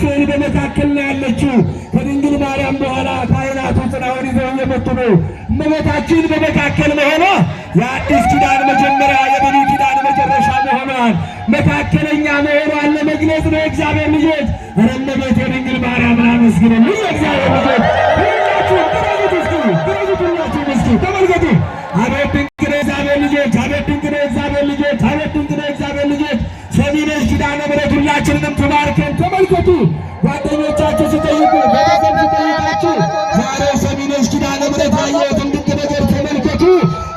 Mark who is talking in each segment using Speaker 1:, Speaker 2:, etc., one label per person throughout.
Speaker 1: ስዕል በመካከል ነው ያለችው። ከድንግል ማርያም በኋላ ካህናቱ ጽናውን ይዘው እየመጡ ነው። እመቤታችን በመካከል መሆኗ የአዲስ ኪዳን መጀመሪያ የብሉይ ኪዳን መጨረሻ መሆኗን መካከለኛ መሆኗን ለመግለጽ ነው። እግዚአብሔር ልጆች ኧረ እመቤቴ ድንግል ማርያምን አመስግኑልኝ። እግዚአብሔር ልጆች ተመልከቱ። አቤት ድንቅ ነው እግዚአብሔር ልጆች፣ አቤት ድንቅ ነው እግዚአብሔር ልጆች፣ አቤት ድንቅ ነው እግዚአብሔር ልጆች። ሰሚ ነሽ ኪዳነ ምሕረት ሁላችንንም ተባርከን። ተመልከቱ ጓደኞቻችሁ ሲጠይቁ፣ ቤተሰብ ሲጠይቃችሁ ዛሬ ሰሚ ነሽ ኪዳነ ምሕረት ያየሁትን ድንቅ ነገር ተመልከቱ።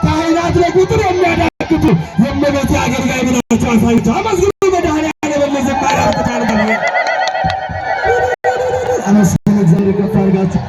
Speaker 1: ካህናት ለቁጥር የሚያዳግቱ የእመቤቴ አገልጋይ ብላችሁ አሳይተው አመስግኑ። መድኃኔዓለም ለዝማሬ ያርቁታል። አመስግኑ እግዚአብሔር ከፍ አድርጋችሁ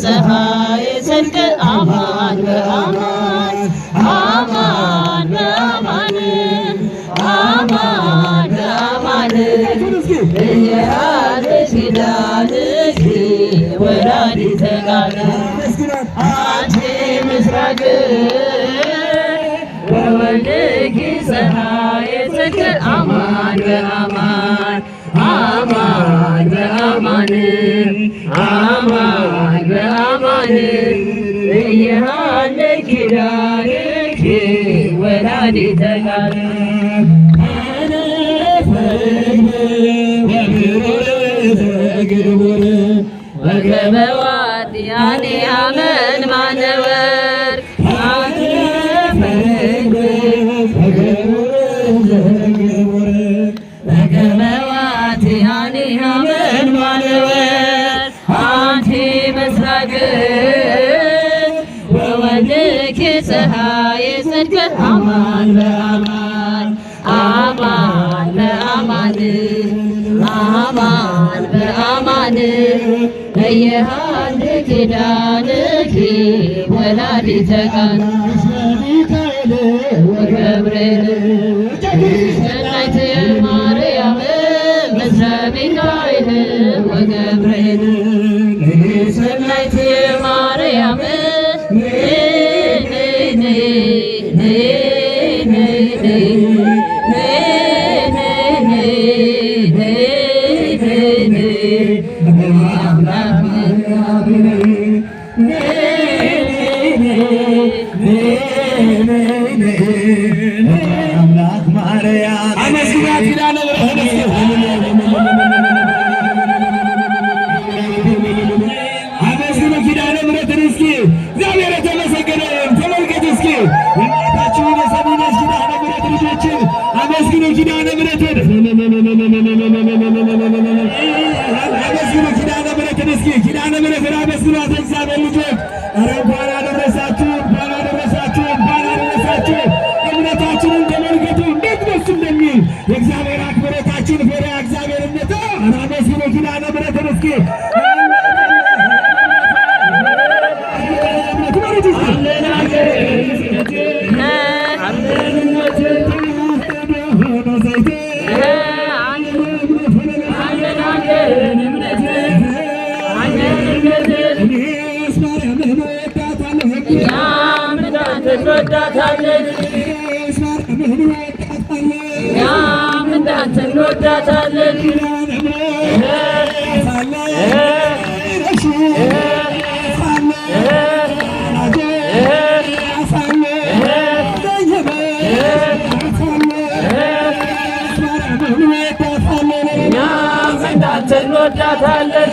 Speaker 2: ፀሐይ ጽድቅ አማን በአማን አማን በአማን አማን በአማን እየሃለሽ ኪዳንኪ ወላዲተ ቃል አንቺ ምስራቅ ወወልድኪ ፀሐይ ጽድቅ አማን በአማን አማን በአማን አማን በአማን እየሃለ ኪዳንኪ ወላዲተ ቃል ወገበዋት ያኔ አመን ማነወር ወገበዋት ያኔ አመን ማነወር አንቲ ምስራቅ ወወልድኪ ፀሐይ ጽድቅ አማን በአማን አማን በአማን አማን በአማን እየሃለ ኪዳንኪ ወላዲተ ቃል ሚካኤል ወገብርኤል ሰናይት ማርያም ምስለ ሚካኤል ወገብርኤል ሰናይት ማርያም የእግዚአብሔር አክብሮታችን ፈሪሃ እግዚአብሔርነቱ አመስግኑ ኪዳነ ምሕረትን እስኪ እንወዳታለን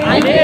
Speaker 1: I